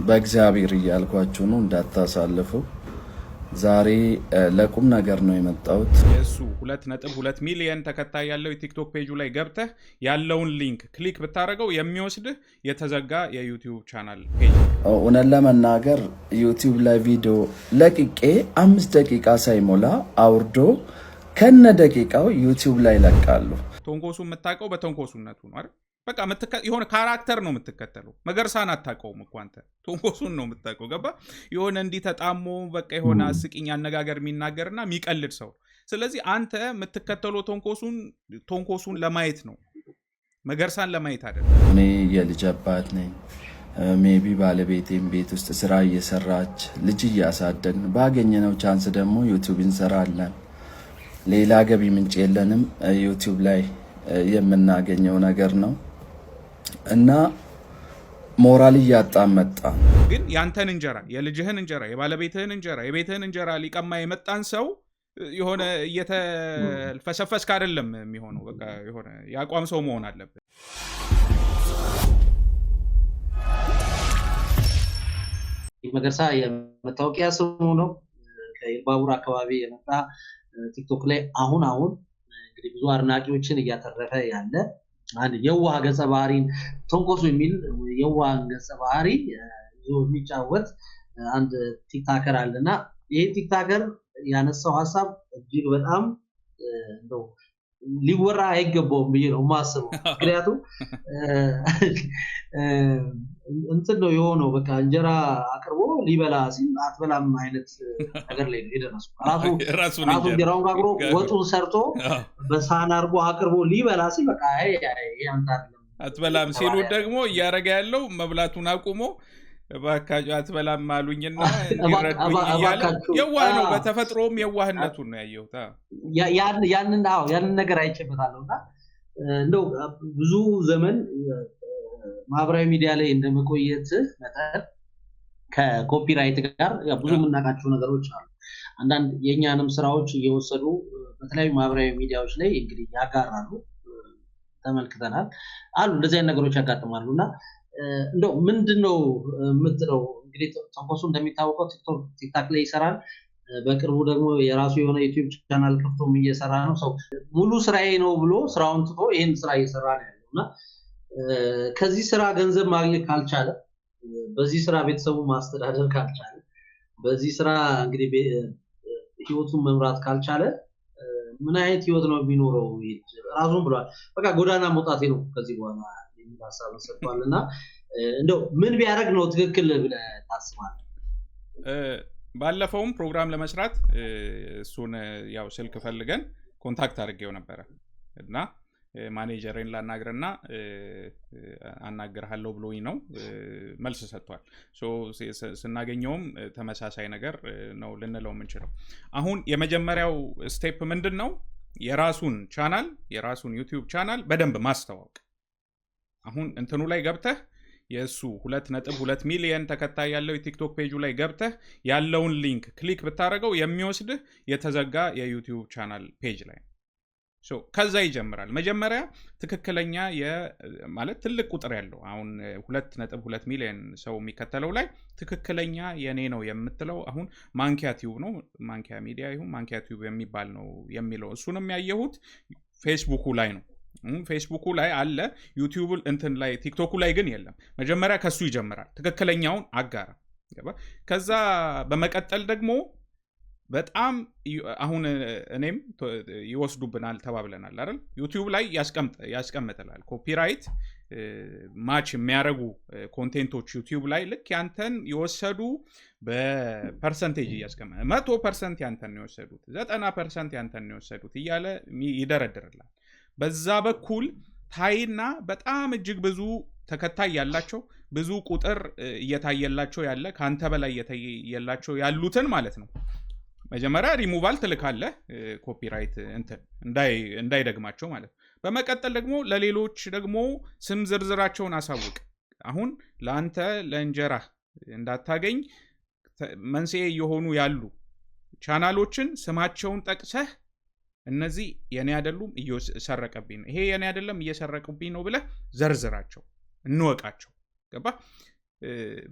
በእግዚአብሔር እያልኳችሁ ነው እንዳታሳልፉ። ዛሬ ለቁም ነገር ነው የመጣሁት። የሱ 2.2 ሚሊዮን ተከታይ ያለው የቲክቶክ ፔጁ ላይ ገብተህ ያለውን ሊንክ ክሊክ ብታደርገው የሚወስድህ የተዘጋ የዩቲዩብ ቻናል ፔጅ። እውነት ለመናገር ዩቲዩብ ላይ ቪዲዮ ለቅቄ 5 ደቂቃ ሳይሞላ አውርዶ ከነ ደቂቃው ዩቲዩብ ላይ ለቃሉ። ቶንኮሱ የምታውቀው በተንኮሱነቱ ነው አይደል? በቃ የሆነ ካራክተር ነው የምትከተለው። መገርሳን አታውቀውም እኮ አንተ ቶንኮሱን ነው የምታውቀው። ገባ? የሆነ እንዲህ ተጣሞ በቃ የሆነ አስቂኝ አነጋገር የሚናገርና የሚቀልድ ሰው። ስለዚህ አንተ የምትከተለው ቶንኮሱን ለማየት ነው፣ መገርሳን ለማየት አይደለም። እኔ የልጅ አባት ነኝ። ሜቢ ባለቤቴም ቤት ውስጥ ስራ እየሰራች ልጅ እያሳደግን ባገኘነው ቻንስ ደግሞ ዩቲዩብ እንሰራለን። ሌላ ገቢ ምንጭ የለንም። ዩቲዩብ ላይ የምናገኘው ነገር ነው እና ሞራል እያጣን መጣ። ግን ያንተን እንጀራ፣ የልጅህን እንጀራ፣ የባለቤትህን እንጀራ፣ የቤትህን እንጀራ ሊቀማ የመጣን ሰው የሆነ እየተልፈሰፈስክ አይደለም የሚሆነው። በቃ የሆነ የአቋም ሰው መሆን አለብን። መገርሳ የመታወቂያ ስሙ ነው። ከኢልባቡር አካባቢ የመጣ ቲክቶክ ላይ አሁን እንግዲህ ብዙ አድናቂዎችን እያተረፈ ያለ አንድ የዋህ ገጸ ባህሪን ተንኮሱ የሚል የዋህ ገጸ ባህሪ ይዞ የሚጫወት አንድ ቲክታከር አለና ይሄ ቲክታከር ያነሳው ሐሳብ እጅግ በጣም እንደው ሊወራ አይገባውም ብዬ ነው የማስበው። ምክንያቱም እንትን ነው የሆነው። በቃ እንጀራ አቅርቦ ሊበላ ሲል አትበላም አይነት ነገር ላይ ነው የደረሰው። ራሱ እንጀራውን ጋግሮ ወጡን ሰርቶ በሳህን አድርጎ አቅርቦ ሊበላ ሲል በቃ አትበላም ሲሉ ደግሞ እያረገ ያለው መብላቱን አቁሞ እባካችሁ አትበላም አሉኝና እንዲረዱኝ እያለ የዋህ ነው። በተፈጥሮም የዋህነቱን ነው ያየሁት። ያንን ነገር አይቼበታለሁና እንደው ብዙ ዘመን ማህበራዊ ሚዲያ ላይ እንደመቆየት መጠን ከኮፒራይት ጋር ብዙ የምናውቃቸው ነገሮች አሉ። አንዳንድ የኛንም ስራዎች እየወሰዱ በተለያዩ ማህበራዊ ሚዲያዎች ላይ እንግዲህ ያጋራሉ፣ ተመልክተናል አሉ። እንደዚህ አይነት ነገሮች ያጋጥማሉና እንደው ምንድነው የምትለው? እንግዲህ ተንኮሱ እንደሚታወቀው ቲክታክ ላይ ይሰራል። በቅርቡ ደግሞ የራሱ የሆነ ዩቲዩብ ቻናል ከፍቶም እየሰራ ነው። ሰው ሙሉ ስራዬ ነው ብሎ ስራውን ትቶ ይሄን ስራ እየሰራ ነው ያለውና ከዚህ ስራ ገንዘብ ማግኘት ካልቻለ፣ በዚህ ስራ ቤተሰቡ ማስተዳደር ካልቻለ፣ በዚህ ስራ እንግዲህ ህይወቱን መምራት ካልቻለ ምን አይነት ህይወት ነው የሚኖረው? ራሱን ብሏል። በቃ ጎዳና መውጣቴ ነው ከዚህ በኋላ የሚል ሐሳብ ሰጥቷልና እንደው ምን ቢያደርግ ነው ትክክል ብለህ ታስባለህ? ባለፈውም ፕሮግራም ለመስራት እሱን ያው ስልክ ፈልገን ኮንታክት አድርጌው ነበረ እና ማኔጀሬን ላናግርና አናግርሃለሁ ብሎኝ ነው መልስ ሰጥቷል። ስናገኘውም ተመሳሳይ ነገር ነው ልንለው የምንችለው። አሁን የመጀመሪያው ስቴፕ ምንድን ነው? የራሱን ዩቲዩብ ቻናል በደንብ ማስተዋወቅ። አሁን እንትኑ ላይ ገብተህ የሱ 2.2 ሚሊዮን ተከታይ ያለው የቲክቶክ ፔጁ ላይ ገብተህ ያለውን ሊንክ ክሊክ ብታደርገው የሚወስድህ የተዘጋ የዩቲዩብ ቻናል ፔጅ ላይ ነው። ከዛ ይጀምራል። መጀመሪያ ትክክለኛ ማለት ትልቅ ቁጥር ያለው አሁን 2.2 ሚሊዮን ሰው የሚከተለው ላይ ትክክለኛ የኔ ነው የምትለው አሁን ማንኪያ ቲዩብ ነው፣ ማንኪያ ሚዲያ ይሁን ማንኪያ ቲዩብ የሚባል ነው የሚለው። እሱንም ያየሁት ፌስቡኩ ላይ ነው። ፌስቡኩ ላይ አለ፣ ዩቲዩብ እንትን ላይ ቲክቶኩ ላይ ግን የለም። መጀመሪያ ከሱ ይጀምራል። ትክክለኛውን አጋራ። ከዛ በመቀጠል ደግሞ በጣም አሁን እኔም ይወስዱብናል ተባብለናል አይደል? ዩቲዩብ ላይ ያስቀምጥላል ኮፒራይት ማች የሚያረጉ ኮንቴንቶች ዩቲዩብ ላይ ልክ ያንተን የወሰዱ በፐርሰንቴጅ እያስቀመጠ 100% ያንተን ነው የወሰዱት፣ 90% ያንተን ነው የወሰዱት እያለ ይደረድርላል። በዛ በኩል ታይና በጣም እጅግ ብዙ ተከታይ ያላቸው ብዙ ቁጥር እየታየላቸው ያለ ካንተ በላይ እየታየላቸው ያሉትን ማለት ነው መጀመሪያ ሪሙቫል ትልካለህ፣ ኮፒራይት እንዳይደግማቸው ማለት ነው። በመቀጠል ደግሞ ለሌሎች ደግሞ ስም ዝርዝራቸውን አሳውቅ። አሁን ለአንተ ለእንጀራ እንዳታገኝ መንስኤ የሆኑ ያሉ ቻናሎችን ስማቸውን ጠቅሰህ እነዚህ የኔ አይደሉም እየሰረቀብኝ ነው፣ ይሄ የኔ አይደለም እየሰረቁብኝ ነው ብለህ ዘርዝራቸው፣ እንወቃቸው። ገባ?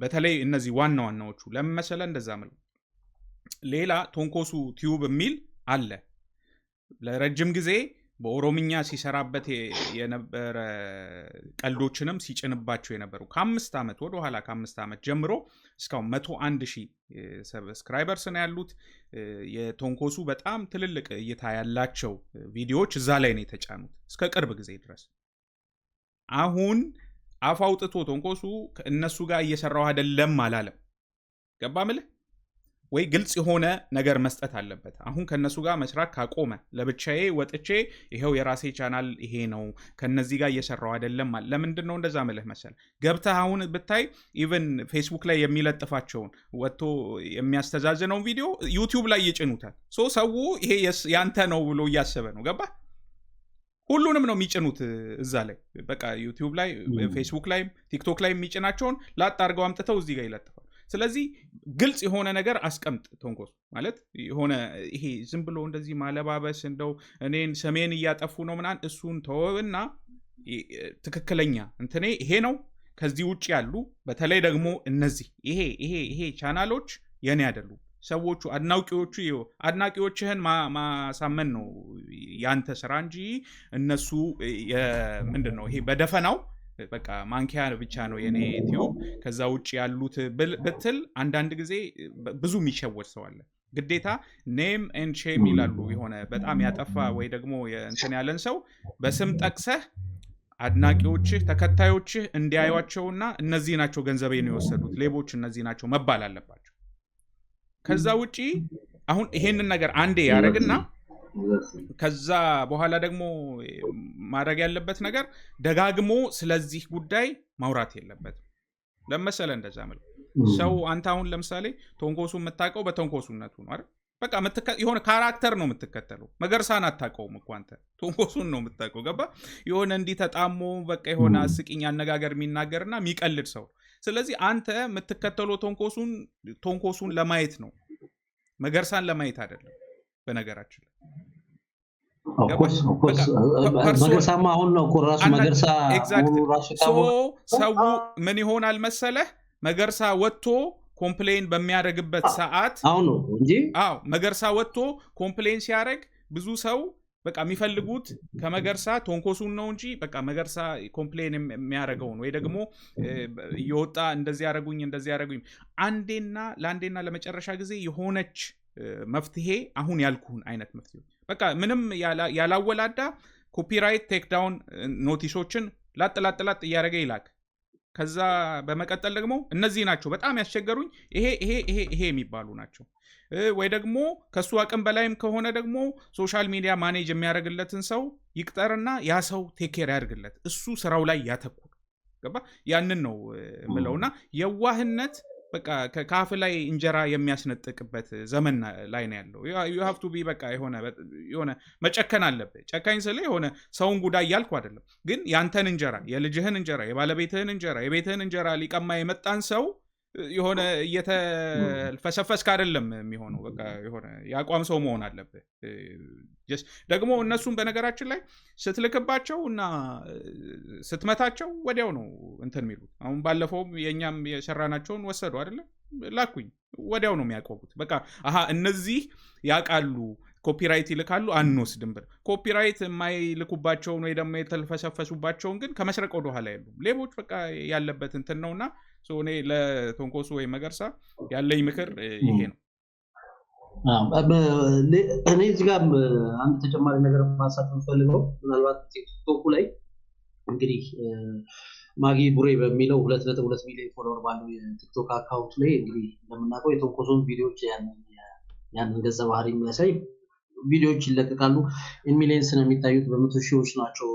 በተለይ እነዚህ ዋና ዋናዎቹ ለምን መሰለህ እንደዛ ማለት ሌላ ቶንኮሱ ቲዩብ የሚል አለ ለረጅም ጊዜ በኦሮምኛ ሲሰራበት የነበረ ቀልዶችንም ሲጭንባቸው የነበሩ ከ5 ዓመት ወደ ኋላ ከ5 ዓመት ጀምሮ እስካሁን 101,000 ሰብስክራይበርስ ነው ያሉት የቶንኮሱ በጣም ትልልቅ እይታ ያላቸው ቪዲዮዎች እዛ ላይ ነው የተጫኑት እስከ ቅርብ ጊዜ ድረስ አሁን አፋውጥቶ ቶንኮሱ እነሱ ጋር እየሰራው አይደለም አላለም ገባምልህ ወይ ግልጽ የሆነ ነገር መስጠት አለበት አሁን ከነሱ ጋር መስራት ካቆመ ለብቻዬ ወጥቼ ይሄው የራሴ ቻናል ይሄ ነው ከነዚህ ጋር እየሰራው አይደለም ለምንድን ነው እንደዛ መልህ መሰል ገብተህ አሁን ብታይ ኢቭን ፌስቡክ ላይ የሚለጥፋቸውን ወጥቶ የሚያስተዛዝነው ቪዲዮ ዩቲዩብ ላይ ይጭኑታል ሰው ይሄ ያንተ ነው ብሎ እያሰበ ነው ገባ ሁሉንም ነው የሚጭኑት እዛ ላይ በቃ ዩቲዩብ ላይ ፌስቡክ ላይ ቲክቶክ ላይ የሚጭናቸውን ላጣርገው አምጥተው እዚህ ጋር ይለጥፋል ስለዚህ ግልጽ የሆነ ነገር አስቀምጥ ቶንኮስ ማለት የሆነ ይሄ ዝም ብሎ እንደዚህ ማለባበስ እንደው እኔን ሰሜን እያጠፉ ነው ምናን እሱን ተወውና ትክክለኛ እንትኔ ይሄ ነው ከዚህ ውጪ ያሉ በተለይ ደግሞ እነዚህ ይሄ ቻናሎች የኔ አይደሉም ሰዎቹ አድናቂዎችህን ማሳመን ነው ያንተ ስራ እንጂ እነሱ ምንድነው ይሄ በደፈናው በቃ ማንኪያ ብቻ ነው የኔ ቲዩብ ከዛ ውጪ ያሉት ብትል አንዳንድ ጊዜ ብዙ የሚሸወድ ሰው አለ ግዴታ ኔም ኤንድ ሼም ይላሉ የሆነ በጣም ያጠፋ ወይ ደግሞ እንትን ያለን ሰው በስም ጠቅሰህ አድናቂዎችህ ተከታዮችህ እንዲያዩዋቸውና እነዚህ ናቸው ገንዘቤን የወሰዱት ሌቦች እነዚህ ናቸው መባል አለባቸው ከዛ ውጪ አሁን ይሄንን ነገር አንዴ ያረግና ከዛ በኋላ ደግሞ ማድረግ ያለበት ነገር ደጋግሞ ስለዚህ ጉዳይ ማውራት የለበትም ለምሳሌ እንደዛ ማለት ሰው አንተ አሁን ለምሳሌ ቶንኮሱ የምታውቀው በቶንኮሱነቱ ነው አይደል በቃ የሆነ ካራክተር ነው የምትከተለው መገርሳን አታውቀውም እኮ አንተ ቶንኮሱን ነው የምታውቀው ገባ የሆነ እንዲህ ተጣሞ በቃ የሆነ አስቂኝ አነጋገር የሚናገርና የሚቀልድ ሰው ስለዚህ አንተ የምትከተለው ቶንኮሱን ለማየት ነው መገርሳን ለማየት አይደለም በነገራችን መገርሳማ አሁን ነው እኮ ራሱ መገርሳ ሰው ምን ይሆናል መሰለህ መገርሳ ወጥቶ ኮምፕሌን በሚያደርግበት ሰዓት አሁን ነው እንጂ መገርሳ ወጥቶ ኮምፕሌን ሲያደርግ ብዙ ሰው በቃ የሚፈልጉት ከመገርሳ ቶንኮሱን ነው እንጂ በቃ መገርሳ ኮምፕሌን የሚያደርገውን ወይ ደግሞ ይወጣ እንደዚህ ያደርጉኝ ለአንዴና ለመጨረሻ ጊዜ የሆነች መፍትሄ አሁን ያልኩህን አይነት መፍትሄ በቃ ምንም ያላወላዳ ኮፒራይት ቴክ ዳውን ኖቲሶችን ላጥላጥላጥ እያደረገ ይላክ ከዛ በመቀጠል ደግሞ እነዚህ ናቸው በጣም ያስቸገሩኝ ይሄ የሚባሉ ናቸው ወይ ደግሞ ከሱ አቅም በላይም ከሆነ ደግሞ ሶሻል ሚዲያ ማኔጅ የሚያደርግለትን ሰው ይቅጠርና ያ ሰው ቴክ ኬር ያድርግለት እሱ ስራው ላይ ያተኩር ገባ ያንን ነው ምለውና የዋህነት በቃ ከካፍ ላይ እንጀራ የሚያስነጥቅበት ዘመን ላይ ነው ያለው you have to be በቃ የሆነ መጨከን አለበት ጨካኝ ስለ የሆነ ሰውን ጉዳይ ያልኩ አይደለም ግን ያንተን እንጀራ የልጅህን እንጀራ የባለቤትህን እንጀራ የቤትህን እንጀራ ሊቀማ የመጣን ሰው የሆነ እየተፈሰፈስክ አይደለም የሚሆነው በቃ የሆነ ያቋም ሰው መሆን አለበት ደግሞ እነሱም በነገራችን ላይ ስትልክባቸው እና ስትመታቸው ወዲያው ነው እንትን የሚሉት አሁን ባለፈው የኛም የሰራናቸውን ወሰዱ አይደለ ላኩኝ ወዲያው ነው የሚያቆሙት በቃ እነዚህ ያቃሉ ኮፒራይት ይልካሉ አንወስድም ብለ ኮፒራይት የማይልኩባቸውን ወይ ደግሞ የተልፈሰፈሱባቸውን ግን ከመስረቅ ወደ ኋላ ያሉ ሌቦች በቃ ያለበት እንትን ነውና እኔ ለቶንኮሱ ወይ መገርሳ ያለኝ ምክር ይሄ ነው እኔ እዚህ ጋር አንድ ተጨማሪ ነገር ማሳተፍ ፈልገው ምናልባት ቲክቶክ ላይ እንግዲህ ማጊ ቡሬ በሚለው 2.2 ሚሊዮን ፎሎወር ባለው የቲክቶክ አካውንት ላይ እንግዲህ እንደምናውቀው የቶንኮሱን ቪዲዮዎች ያንን ገጸ ባህሪ የሚያሳይ ቪዲዮዎች ይለቀቃሉ ሚሊየንስ ነው የሚታዩት በመቶ ሺዎች ናቸው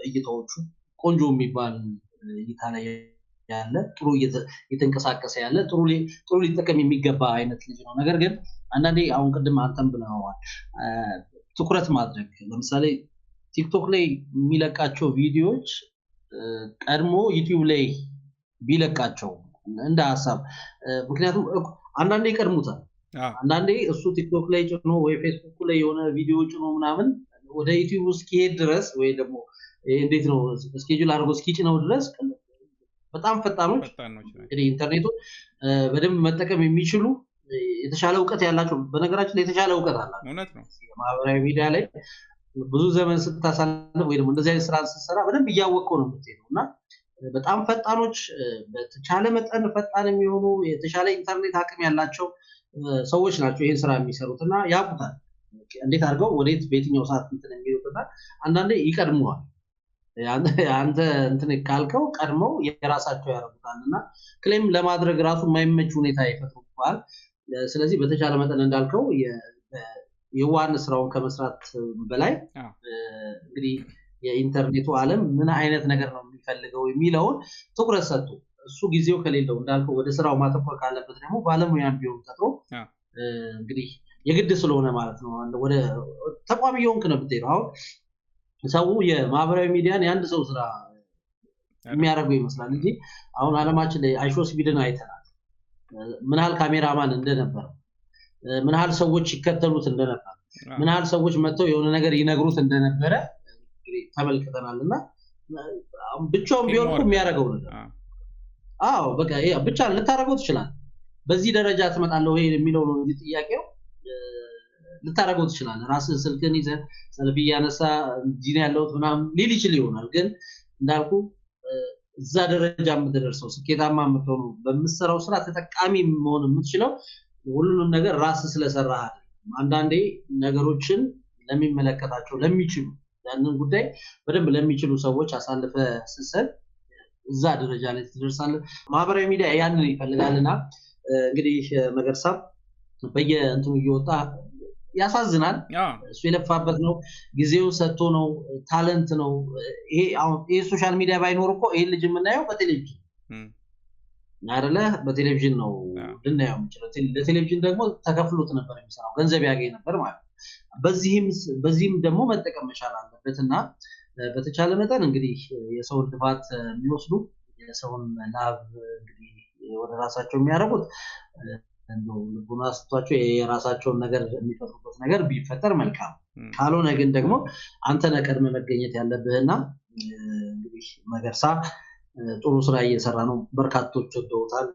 እይታዎቹ ቆንጆ የሚባል እይታ ላይ ያለ ጥሩ እየተንቀሳቀሰ ያለ ጥሩ ሊጠቀም የሚገባ አይነት ልጅ ነው ነገር ግን አንዳንዴ አሁን ቅድም አንተም ብለዋል ትኩረት ማድረግ ለምሳሌ ቲክቶክ ላይ የሚለቃቸው ቪዲዮዎች ቀድሞ ዩቲዩብ ላይ ቢለቃቸው እንደ ሐሳብ ምክንያቱም አንዳንዴ ይቀድሙታል አንዳንዴ እሱ ቲክቶክ ላይ ጭኖ ወይ ፌስቡክ ላይ የሆነ ቪዲዮ ጭኖ ምናምን ወደ ዩቲዩብ እስኪሄድ ድረስ ወይ ደግሞ እንዴት ነው ስኬጁል አድርጎ እስኪጭነው ድረስ በጣም ፈጣኖች እንግዲህ ኢንተርኔቱን በደንብ መጠቀም የሚችሉ የተሻለ ዕውቀት ያላቸው በነገራችን ላይ የተሻለ ዕውቀት አላቸው እውነት ነው ማህበራዊ ሚዲያ ላይ ብዙ ዘመን ስታሳልፍ ወይ ደግሞ እንደዚህ አይነት ስራ ስትሰራ በደንብ እያወቀው ነው የምትሄደውና በጣም ፈጣኖች በተቻለ መጠን ፈጣን የሚሆኑ የተሻለ ኢንተርኔት አቅም ያላቸው ሰዎች ናቸው ይሄን ስራ የሚሰሩትና ያውቁታል እንዴት አድርገው ወዴት በየትኛው ሰዓት እንትን የሚሉትና አንዳንዴ ይቀድሙዋል አንተ እንትን ካልከው ቀድመው የራሳቸው ያደርጉታልና ክሌም ለማድረግ ራሱ የማይመች ሁኔታ ይፈጥሩባል ስለዚህ በተቻለ መጠን እንዳልከው የዋን ስራውን ከመስራት በላይ እንግዲህ የኢንተርኔቱ ዓለም ምን አይነት ነገር ነው የሚፈልገው የሚለውን ትኩረት ሰጥቶ እሱ ጊዜው ከሌለው እንዳልከው ወደ ስራው ማተኮር ካለበት ደግሞ ባለሙያን ቢሆን ተጥሮ እንግዲህ የግድ ስለሆነ ማለት ነው ወደ ተቋም ይሆንክ ነው ብትሄደው አሁን ሰው የማህበራዊ ሚዲያን የአንድ ሰው ስራ የሚያደርገው ይመስላል እንጂ አሁን ዓለማችን ላይ አይሾ ስፒድን አይተናል ምን ያህል ካሜራማን እንደነበር ምን ያህል ሰዎች ይከተሉት እንደነበር ምን ያህል ሰዎች መጥተው የሆነ ነገር ይነግሩት እንደነበረ እንግዲህ ተመልክተናልና ብቻውን ቢሆን የሚያደርገው ነገር አዎ በቃ ብቻ ልታረጋው ትችላለህ በዚህ ደረጃ ተመጣጣለው ይሄ የሚለው ነው እንጂ ጥያቄው ልታረጋው ትችላለህ ራስህ ስልክን ይዘህ ሰልፊ ያነሳ ዲና ያለው ምናምን ሊል ይችላል ይሆናል ግን እንዳልኩ እዛ ደረጃ የምትደርሰው ስኬታማ የምትሆነው በምትሰራው ስራ ተጠቃሚ መሆን የምትችለው ሁሉንም ነገር ራስህ ስለሰራህ አይደለም አንዳንዴ ነገሮችን ለሚመለከታቸው ለሚችሉ ያንን ጉዳይ በደንብ ለሚችሉ ሰዎች አሳልፈ ስሰጥ እዛ ደረጃ ላይ ትደርሳለህ ማህበራዊ ሚዲያ ያንን ይፈልጋልና እንግዲህ መገርሳ በየእንትኑ እየወጣ ያሳዝናል እሱ የለፋበት ነው ጊዜው ሰጥቶ ነው ታለንት ነው ይሄ ሶሻል ሚዲያ ባይኖር እኮ ይሄ ልጅ የምናየው በቴሌቪዥን አይደለ በቴሌቪዥን ነው ልናየው የምንችለው ለቴሌቪዥን ደግሞ ተከፍሎት ነበር የሚሰራው ገንዘብ ያገኝ ነበር ማለት በዚህም ደግሞ መጠቀም መቻል አለበትና በተቻለ መጠን እንግዲህ የሰውን ልፋት የሚወስዱ የሰውን ላብ እንግዲህ ወደ ራሳቸው የሚያደርጉት እንደው ልቡና ስቷቸው የራሳቸውን ነገር የሚፈጥሩበት ነገር ቢፈጠር መልካም ካልሆነ ግን ደግሞ አንተ ነቀድመ መገኘት ያለብህና እንግዲህ መገርሳ ጥሩ ስራ እየሰራ ነው በርካቶች ወደውታል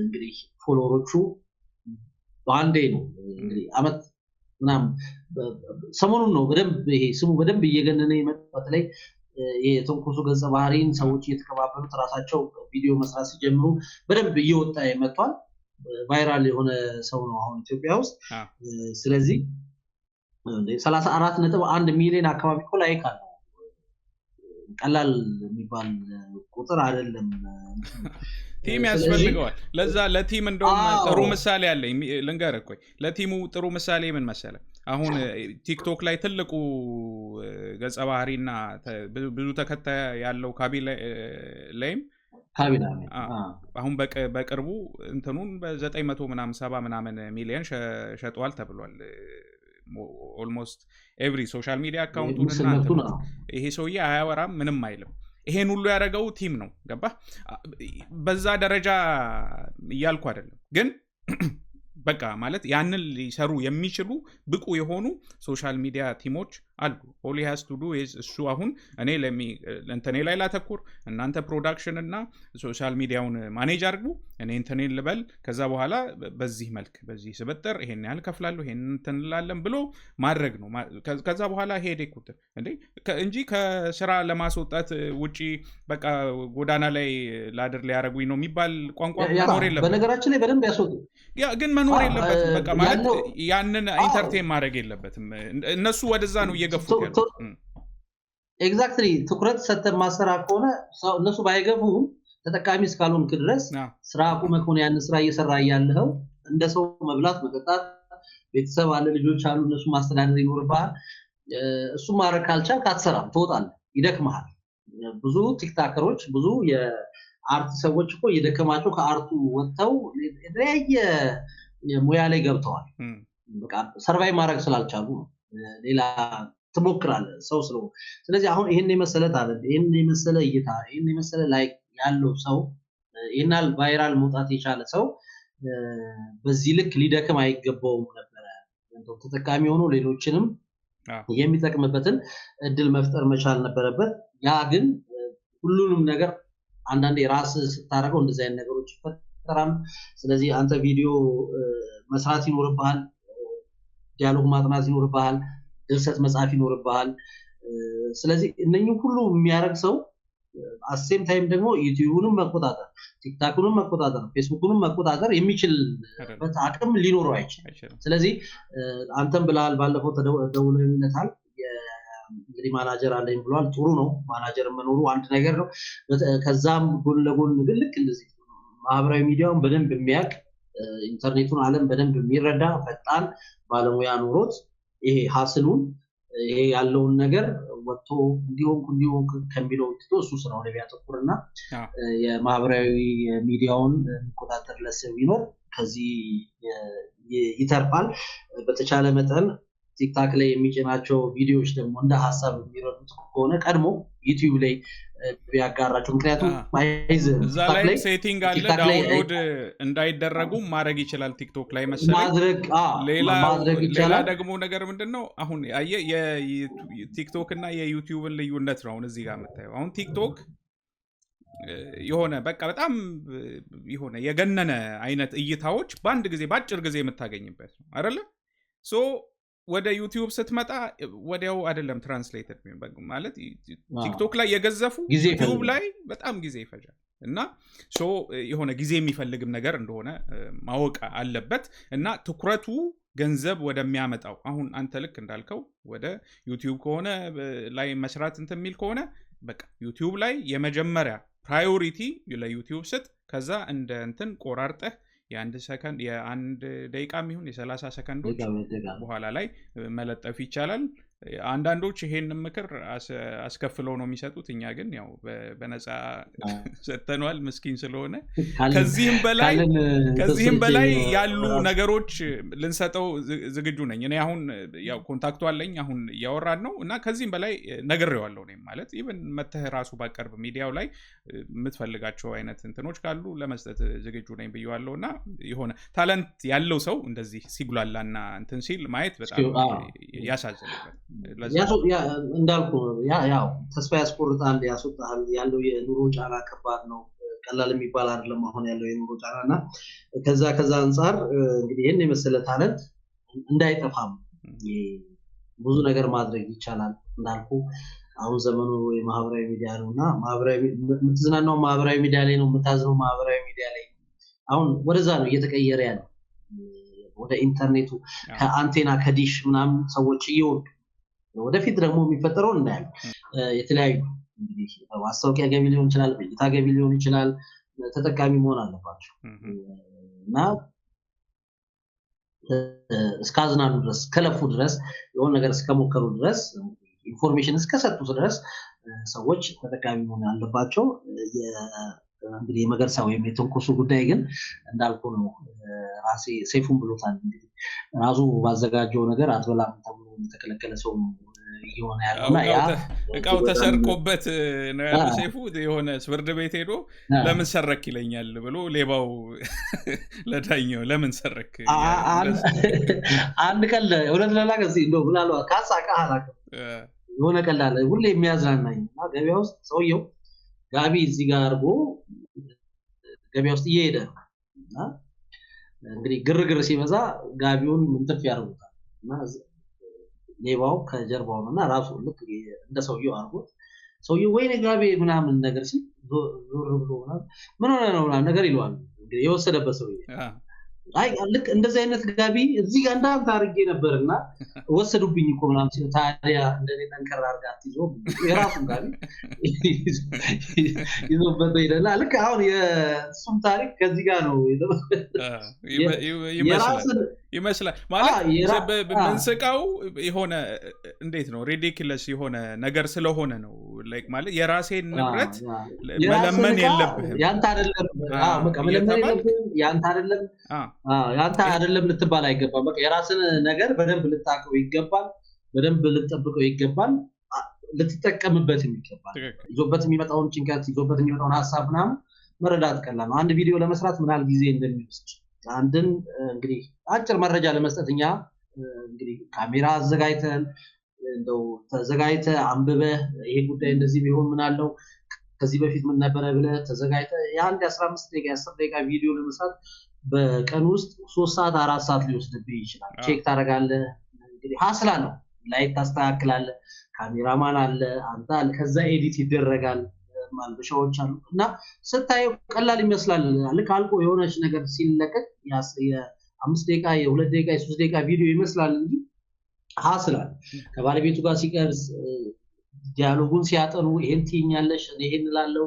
እንግዲህ ፎሎወሮቹ በአንዴ ነው እንግዲህ አመት ምናምን ሰሞኑን ነው በደንብ ይሄ ስሙ በደንብ እየገነነ የመጣው በተለይ የተንኮሱ ገጸ ባህሪን ሰዎች እየተከባበሩት ራሳቸው ቪዲዮ መስራት ሲጀምሩ በደንብ እየወጣ የመጣው ቫይራል የሆነ ሰው ነው አሁን ኢትዮጵያ ውስጥ ስለዚህ 34.1 ሚሊዮን አካባቢ እኮ ላይክ አለው ቀላል የሚባል ቁጥር አይደለም ቲም ያስፈልገዋል ለዛ ለቲም እንደውም ጥሩ ምሳሌ አለኝ ልንገርህ ቆይ ለቲሙ ጥሩ ምሳሌ ምን መሰለ አሁን ቲክቶክ ላይ ትልቁ ገጸ ባህሪና ብዙ ተከታይ ያለው ካቢላይም አሁን በቅርቡ እንትኑን በ900 ምናምን 70 ምናምን ሚሊዮን ሸጧል ተብሏል ኦልሞስት ኤቭሪ ሶሻል ሚዲያ አካውንቱና ይሄ ሰውዬ አያወራም ምንም አይልም ይሄን ሁሉ ያደረገው ቲም ነው ገባ በዛ ደረጃ እያልኩ አይደለም ግን በቃ ማለት ያንን ሊሰሩ የሚችሉ ብቁ የሆኑ ሶሻል ሚዲያ ቲሞች አሉ all he has to do is እሱ አሁን እኔ ለእንተኔ ላይ ላተኩር እናንተ ፕሮዳክሽን እና ሶሻል ሚዲያውን ማኔጅ አድርጉ እኔ እንተኔን ልበል ከዛ በኋላ በዚህ መልክ በዚህ ስበጥር ይሄን ያህል ከፍላለሁ ይሄን እንተንላለን ብሎ ማድረግ ነው ከዛ በኋላ ሄደ ይኩት እንጂ ከስራ ለማስወጣት ውጪ በቃ ጎዳና ላይ ላድር ሊያረጉኝ ነው የሚባል ቋንቋ መኖር የለበትም በነገራችን ላይ በደንብ ያስወጡ ግን መኖር የለበትም በቃ ማለት ያንን ኢንተርቴን ማድረግ የለበትም እነሱ ወደዛ ነው እየገፉት ያለው ኤግዛክትሊ ትኩረት ሰጥተህ ማሰራ ከሆነ እነሱ ባይገፉም ተጠቃሚ እስካልሆንክ ድረስ ስራ አቁመህ ከሆነ ያን ስራ እየሰራ ያለኸው እንደ ሰው መብላት መጠጣት ቤተሰብ አለ ልጆች አሉ እነሱ ማስተዳደር ይኖርብሃል እሱ ማድረግ ካልቻልክ አትሰራም ትወጣለህ ይደክምሃል ብዙ ቲክታከሮች ብዙ የአርት ሰዎች እኮ እየደከማቸው ከአርቱ ወጥተው የተለያየ ሙያ ላይ ገብተዋል በቃ ሰርቫይቭ ማድረግ ስላልቻሉ ሌላ ትሞክራለህ ሰው ስለሆነ ስለዚህ አሁን ይሄን የመሰለ ታለንት ይሄን የመሰለ እይታ ይሄን የመሰለ ላይክ ያለው ሰው ይሄናል ቫይራል መውጣት የቻለ ሰው በዚህ ልክ ሊደክም አይገባውም ነበር ተጠቃሚ ሆኖ ሌሎችንም የሚጠቅምበትን እድል መፍጠር መቻል ነበረበት ያ ግን ሁሉንም ነገር አንዳንዴ ራስ ስታረገው እንደዚህ አይነት ነገሮች ይፈጠራሉ። ስለዚህ አንተ ቪዲዮ መስራት ይኖርብሃል፣ ዲያሎግ ማጥናት ይኖርብሃል፣ ድርሰት መጻፍ ይኖርብሃል። ስለዚህ እነኚህ ሁሉ የሚያደርግ ሰው አሴም ታይም ደግሞ ዩቲዩብንም መቆጣጠር፣ ቲክታክንም መቆጣጠር፣ ፌስቡክንም መቆጣጠር የሚችልበት አቅም ሊኖረው አይችልም። ስለዚህ አንተም ብለሃል፣ ባለፈው ተደውሎልታል፣ እንግዲህ ማናጀር አለኝ ብሏል። ጥሩ ነው፣ ማናጀር መኖሩ አንድ ነገር ነው። ከዛም ጎን ለጎን ግን ልክ እንደዚህ ማህበራዊ ሚዲያውን በደንብ የሚያውቅ ኢንተርኔቱን ዓለም በደንብ የሚረዳ ፈጣን ባለሙያ ኖሮት ይሄ ሀስሉን ይሄ ያለውን ነገር ወጥቶ እንዲሆን ከሚለው ትቶ እሱ ስራው ላይ ቢያተኩርና የማህበራዊ ሚዲያውን መቆጣጠር ለሰው ይኖር ከዚህ ይተርፋል። በተቻለ መጠን ቲክታክ ላይ የሚጭናቸው ቪዲዮዎች ደግሞ እንደ ሐሳብ የሚረዱት ከሆነ ቀድሞ ዩቲዩብ ላይ ቢያጋራቸው፣ ምክንያቱም እዛ ላይ ሴቲንግ አለ ዳውንሎድ እንዳይደረጉ ማድረግ ይችላል ቲክቶክ ላይ መሰለኝ። ሌላ ደግሞ ነገር ምንድነው አሁን የቲክቶክ እና የዩቲዩብን ልዩነት ነው አሁን እዚህ ጋር የምታየው። አሁን ቲክቶክ የሆነ በቃ በጣም የሆነ የገነነ አይነት እይታዎች በአንድ ጊዜ በአጭር ጊዜ የምታገኝበት ነው አይደለ? ሶ ወደ ዩቲዩብ ስትመጣ ወዲያው አይደለም ትራንስሌትድ ማለት ቲክቶክ ላይ የገዘፉ ዩቲዩብ ላይ በጣም ጊዜ ይፈጃል እና ሶ የሆነ ጊዜ የሚፈልግም ነገር እንደሆነ ማወቅ አለበት እና ትኩረቱ ገንዘብ ወደሚያመጣው አሁን አንተ ልክ እንዳልከው ወደ ዩቲዩብ ከሆነ ላይ መስራት እንትን የሚል ከሆነ በቃ ዩቲዩብ ላይ የመጀመሪያ ፕራዮሪቲ ለዩቲዩብ ስጥ። ከዛ እንደ እንትን ቆራርጠህ የአንድ ሰከንድ የአንድ ደቂቃ የሚሆን የ30 ሰከንዶች በኋላ ላይ መለጠፍ ይቻላል። አንዳንዶች ይሄን ምክር አስከፍለው ነው የሚሰጡት። እኛ ግን ያው በነፃ ሰጥተናል ምስኪን ስለሆነ ከዚህም በላይ ያሉ ነገሮች ልንሰጠው ዝግጁ ነኝ እኔ። አሁን ያው ኮንታክቱ አለኝ፣ አሁን እያወራን ነው እና ከዚህም በላይ ነግሬዋለሁ እኔም ማለት ኢቭን መተህ ራሱ ባቀርብ ሚዲያው ላይ የምትፈልጋቸው አይነት እንትኖች ካሉ ለመስጠት ዝግጁ ነኝ ብየዋለሁ። እና የሆነ ታለንት ያለው ሰው እንደዚህ ሲጉላላና እንትን ሲል ማየት በጣም ያሳዝናል። እንዳልኩ ያው ተስፋ ያስቆርጣል፣ ያስወጣል። ያለው የኑሮ ጫና ከባድ ነው፣ ቀላል የሚባል አይደለም አሁን ያለው የኑሮ ጫና እና ከዛ አንፃር እንግዲህ ይሄን የመሰለ ታለንት እንዳይጠፋም ብዙ ነገር ማድረግ ይቻላል። እንዳልኩ አሁን ዘመኑ የማህበራዊ ሚዲያ ነውና የምትዝናናው ማህበራዊ ሚዲያ ላይ ነው፣ የምታዝነው ማህበራዊ ሚዲያ ላይ ነው። አሁን ወደዛ ነው እየተቀየረ ያለው፣ ወደ ኢንተርኔቱ ከአንቴና ከዲሽ ምናምን ሰዎች እየወጡ ወደፊት ደግሞ የሚፈጠረው እናያለን። የተለያዩ እንግዲህ ማስታወቂያ ገቢ ሊሆን ይችላል፣ በእይታ ገቢ ሊሆን ይችላል። ተጠቃሚ መሆን አለባቸው እና እስካዝናኑ ድረስ ከለፉ ድረስ የሆነ ነገር እስከሞከሩ ድረስ ኢንፎርሜሽን እስከሰጡ ድረስ ሰዎች ተጠቃሚ መሆን አለባቸው። እንግዲህ የመገርሳ ወይም የትንኩሱ ጉዳይ ግን እንዳልኩ ነው። ራሴ ሰይፉን ብሎታል እንግዲህ ራሱ ባዘጋጀው ነገር አትበላም ተብሎ የተከለከለ ሰው ይሆነ ያለውና ያ እቃው ተሰርቆበት ነው ያለው ሰይፉ። የሆነ ፍርድ ቤት ሄዶ ለምን ሰረክ ይለኛል ብሎ ሌባው ለዳኛው ለምን ሰረክ አንድ ቀን እውነት ለላገዚ እንደው ብላሉ ካሳካ አላቀ የሆነ ቀላል ሁሌ የሚያዝናናኝ እና ገበያ ውስጥ ሰውየው ጋቢ እዚህ ጋር አርጎ ገበያ ውስጥ እየሄደ እና እንግዲህ ግርግር ሲበዛ ጋቢውን ምንጥፍ ያርጉታል እና ሌባው ከጀርባው ነውና ራሱ ልክ እንደ ሰውየው አርጎት ሰውየው ወይኔ ጋቢ ምናምን ነገር ሲል ዞር ብሎ ምን ሆነ ነው ነገር ይሏል እንግዲህ የወሰደበት ሰውዬ። አይ ልክ እንደዚህ አይነት ጋቢ እዚህ ጋር እንዳንተ አርጌ ነበርና ወሰዱብኝ እኮ ምናምን ሲል ታዲያ እንደኔ ጠንከር አርጋት ይዞ የራሱን ጋቢ ይዞበት ይደላ ልክ አሁን የሱም ታሪክ ከዚህ ጋር ነው ይመስላል ማለት በመንሰቃው የሆነ እንዴት ነው ሪዲኩለስ የሆነ ነገር ስለሆነ ነው ላይክ ማለት የራሴን ንብረት መለመን የለብህም ያንተ አይደለም በቃ መለመን የለብህም ያንተ አይደለም ልትባል አይገባም። በቃ የራስን ነገር በደንብ ልታቀው ይገባል፣ በደንብ ልትጠብቀው ይገባል፣ ልትጠቀምበት ይገባል። ይዞበት የሚመጣውን ጭንቀት ይዞበት የሚመጣውን ሐሳብና መረዳት ቀላል ነው። አንድ ቪዲዮ ለመስራት ምን ያህል ጊዜ እንደሚወስድ አንድን እንግዲህ አጭር መረጃ ለመስጠትኛ እንግዲህ ካሜራ አዘጋጅተን እንደው ተዘጋጅተ አንብበ ይሄ ጉዳይ እንደዚህ ቢሆን ምን አለው ከዚህ በፊት ምን ነበረ ብለህ ተዘጋጅተህ የአንድ 15 ደቂቃ 10 ደቂቃ ቪዲዮ ለመስራት በቀን ውስጥ 3 ሰዓት 4 ሰዓት ሊወስድብህ ይችላል። ቼክ ታደርጋለህ። እንግዲህ ሀስላ ነው። ላይት ታስተካክላለህ፣ ካሜራማን አለ፣ አንተ አለ፣ ከዛ ኤዲት ይደረጋል፣ ማልበሻዎች አሉ እና ስታየው ቀላል ይመስላል። ልክ አልቆ የሆነች ነገር ሲለቀቅ የ5 ደቂቃ የ2 ደቂቃ የ3 ደቂቃ ቪዲዮ ይመስላል እንጂ ሀስላል። ከባለቤቱ ጋር ሲቀርጽ ዲያሎጉን ሲያጠኑ ይሄን ትይኛለሽ እኔ ይሄን እላለሁ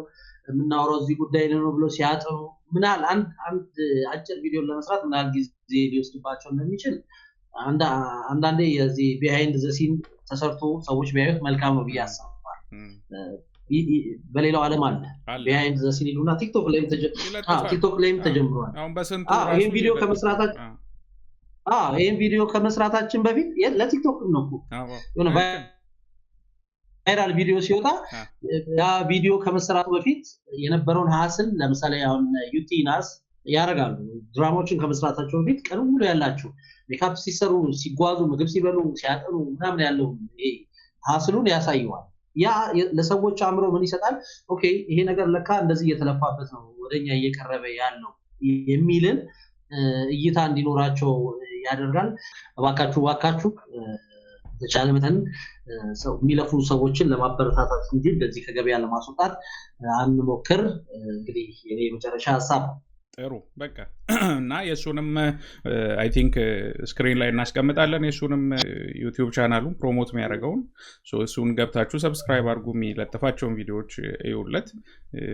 የምናወራው እዚህ ጉዳይ ነው ብሎ ሲያጠኑ ምናል አንድ አጭር ቪዲዮ ለመስራት ምናል ጊዜ ሊወስድባቸው እንደሚችል አንዳንዴ የዚህ ቢሃይንድ ዘ ሲን ተሰርቶ ሰዎች ቢያዩት መልካም ነው ብዬ አስባለሁ። በሌላው ዓለም አለ ቢሃይንድ ዘ ሲን ይሉና ቲክቶክ ላይም ተጀምሯል። አሁን በስንቱ ይሄን ቪዲዮ ከመስራታችን በፊት ለቲክቶክ ነው እኮ ቫይራል ቪዲዮ ሲወጣ ያ ቪዲዮ ከመስራቱ በፊት የነበረውን ሀስል ለምሳሌ አሁን ዩቲናስ ያረጋሉ። ድራማዎችን ከመስራታቸው በፊት ቀኑ ሙሉ ያላችሁ ሜካፕ ሲሰሩ፣ ሲጓዙ፣ ምግብ ሲበሉ፣ ሲያጠኑ ምናምን ያለው ይሄ ሀስሉን ያሳየዋል። ያ ለሰዎች አእምሮ ምን ይሰጣል? ኦኬ ይሄ ነገር ለካ እንደዚህ እየተለፋበት ነው ወደኛ እየቀረበ ያለው የሚልን እይታ እንዲኖራቸው ያደርጋል። እባካችሁ ተቻለ መጠን ሰው የሚለፉ ሰዎችን ለማበረታታት እንጂ እንደዚህ ከገበያ ለማስወጣት አንሞክር። እንግዲህ የኔ መጨረሻ ሐሳብ ጥሩ በቃ እና የሱንም አይ ቲንክ ስክሪን ላይ እናስቀምጣለን። የሱንም ዩቲዩብ ቻናሉን ፕሮሞት የሚያደርገውን እሱን ገብታችሁ ሰብስክራይብ አድርጉ። የሚለጥፋቸውን ቪዲዮዎች እዩለት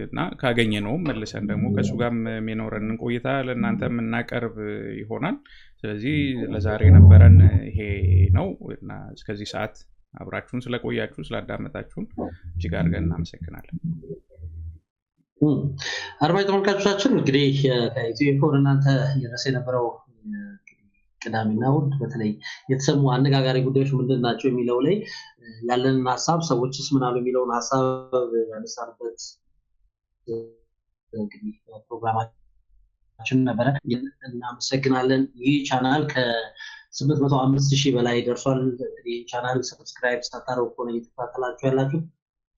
እና ካገኘነውም መልሰን ደግሞ ከሱ ጋር የሚኖረን ቆይታ ለእናንተ የምናቀርብ ይሆናል። ስለዚህ ለዛሬ ነበረን ይሄ ነው እና እስከዚህ ሰዓት አብራችሁን ስለቆያችሁ ስላዳመጣችሁን እጅግ አድርገን እናመሰግናለን። አድማጭ ተመልካቾቻችን እንግዲህ ከኢትዮፎር እናንተ የደረሰ የነበረው ቅዳሜና እሑድ በተለይ የተሰሙ አነጋጋሪ ጉዳዮች ምንድን ናቸው የሚለው ላይ ያለንን ሀሳብ ሰዎችስ ምን አሉ የሚለውን ሀሳብ ያነሳንበት እንግዲህ ፕሮግራማችን ነበረ። እናመሰግናለን። ይህ ቻናል ከ805,000 በላይ ደርሷል። እንግዲህ ቻናል ሰብስክራይብ ሳታደርጉ ከሆነ እየተከታተላችሁ ያላችሁ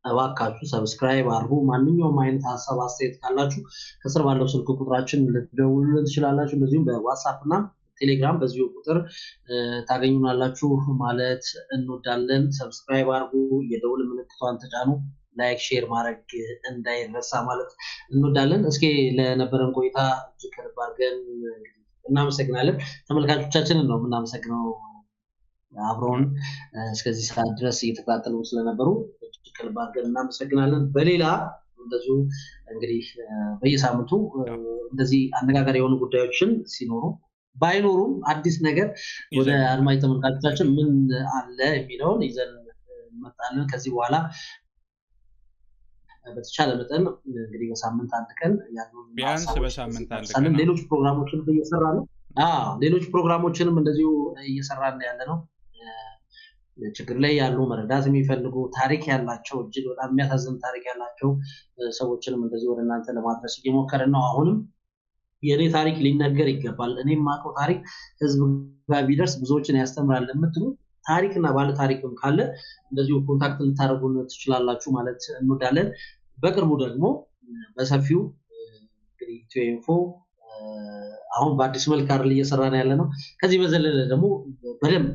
እባካችሁ ሰብስክራይብ አድርጉ። ማንኛውም አይነት ሀሳብ አስተያየት ካላችሁ ከስር ባለው ስልክ ቁጥራችን ልትደውሉልን ትችላላችሁ። እንደዚሁም በዋትስአፕ እና ቴሌግራም በዚሁ ቁጥር ታገኙናላችሁ ማለት እንወዳለን። ሰብስክራይብ አድርጉ፣ የደውል ምልክቷን ተጫኑ፣ ላይክ ሼር ማድረግ እንዳይረሳ ማለት እንወዳለን። እስኪ ለነበረን ቆይታ እጅግ ከልብ አድርገን እናመሰግናለን። ተመልካቾቻችንን ነው የምናመሰግነው አብረውን እስከዚህ ሰዓት ድረስ እየተከታተሉ ስለነበሩ እጅግ ከልብ አድርገን እናመሰግናለን። በሌላ እንደዚሁ እንግዲህ በየሳምንቱ እንደዚህ አነጋጋሪ የሆኑ ጉዳዮችን ሲኖሩ ባይኖሩም አዲስ ነገር ወደ አድማጭ ተመልካቾቻችን ምን አለ የሚለውን ይዘን እንመጣለን። ከዚህ በኋላ በተቻለ መጠን እንግዲህ በሳምንት አንድ ቀን ቢያንስ በሳምንት አንድ ቀን ሌሎች ፕሮግራሞችን እየሰራን ነው። ሌሎች ፕሮግራሞችንም እንደዚሁ እየሰራን ያለ ነው። ችግር ላይ ያሉ መረዳት የሚፈልጉ ታሪክ ያላቸው እጅግ በጣም የሚያሳዝን ታሪክ ያላቸው ሰዎችንም እንደዚህ ወደ እናንተ ለማድረስ እየሞከርን ነው። አሁንም የኔ ታሪክ ሊነገር ይገባል፣ እኔ የማውቀው ታሪክ ህዝብ ጋር ቢደርስ ብዙዎችን ያስተምራል የምትሉ ታሪክና ባለ ታሪክም ካለ እንደዚሁ ኮንታክት ልታደርጉን ትችላላችሁ ማለት እንወዳለን። በቅርቡ ደግሞ በሰፊው እንግዲህ ኢትዮኢንፎ አሁን በአዲስ መልክ አይደል እየሰራን ያለ ነው። ከዚህ በዘለለ ደግሞ በደንብ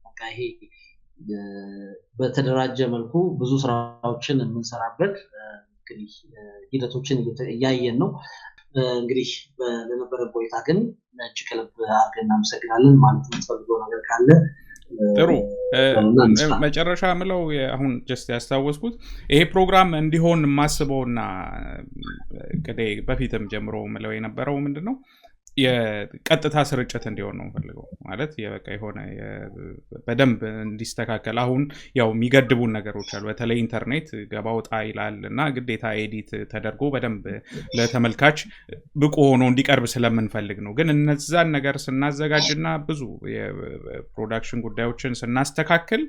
በቃ ይሄ በተደራጀ መልኩ ብዙ ስራዎችን የምንሰራበት እንግዲህ ሂደቶችን እያየን ነው። እንግዲህ ለነበረ ቆይታ ግን እጅግ ከልብ አድርገን እናመሰግናለን። ማለት የምትፈልገው ነገር ካለ ጥሩ መጨረሻ ምለው አሁን ጀስት ያስታወስኩት ይሄ ፕሮግራም እንዲሆን ማስበውና ከደይ በፊትም ጀምሮ ምለው የነበረው ምንድነው የቀጥታ ስርጭት እንዲሆን ነው ፈልገው ማለት የበቃ የሆነ በደንብ እንዲስተካከል። አሁን ያው የሚገድቡን ነገሮች አሉ። በተለይ ኢንተርኔት ገባ ወጣ ይላል እና ግዴታ ኤዲት ተደርጎ በደንብ ለተመልካች ብቁ ሆኖ እንዲቀርብ ስለምንፈልግ ነው። ግን እነዛን ነገር ስናዘጋጅና ብዙ የፕሮዳክሽን ጉዳዮችን ስናስተካክል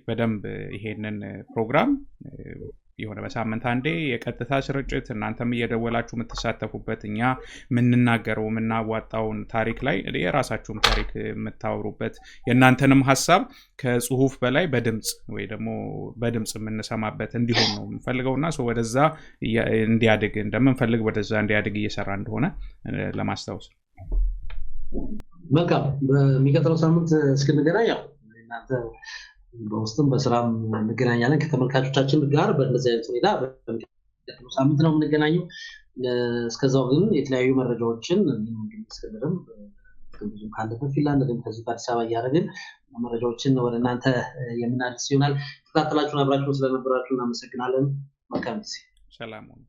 በደንብ ይሄንን ፕሮግራም የሆነ በሳምንት አንዴ የቀጥታ ስርጭት እናንተም እየደወላችሁ የምትሳተፉበት እኛ የምንናገረው የምናዋጣውን ታሪክ ላይ የራሳችሁም ታሪክ የምታወሩበት የእናንተንም ሀሳብ ከጽሁፍ በላይ በድምጽ ወይ ደግሞ በድምጽ የምንሰማበት እንዲሆን ነው የምንፈልገውና ወደዛ እንዲያድግ እንደምንፈልግ ወደዛ እንዲያድግ እየሰራ እንደሆነ ለማስታወስ መልካም በሚቀጥለው ሳምንት እስክንገናኝ ያው እናንተ በውስጥም በስራም እንገናኛለን ከተመልካቾቻችን ጋር በእንደዚህ አይነት ሁኔታ በሚቀጥለው ሳምንት ነው የምንገናኘው እስከዛው ግን የተለያዩ መረጃዎችን እንግዲህ ብዙም ካለበት ፊንላንድ ደግሞ ከዚህ አዲስ አበባ እያደረግን መረጃዎችን ወደ እናንተ የምናደርስ ይሆናል ተከታተላችሁን አብራችሁን ስለነበራችሁ እናመሰግናለን መልካም ጊዜ ሰላም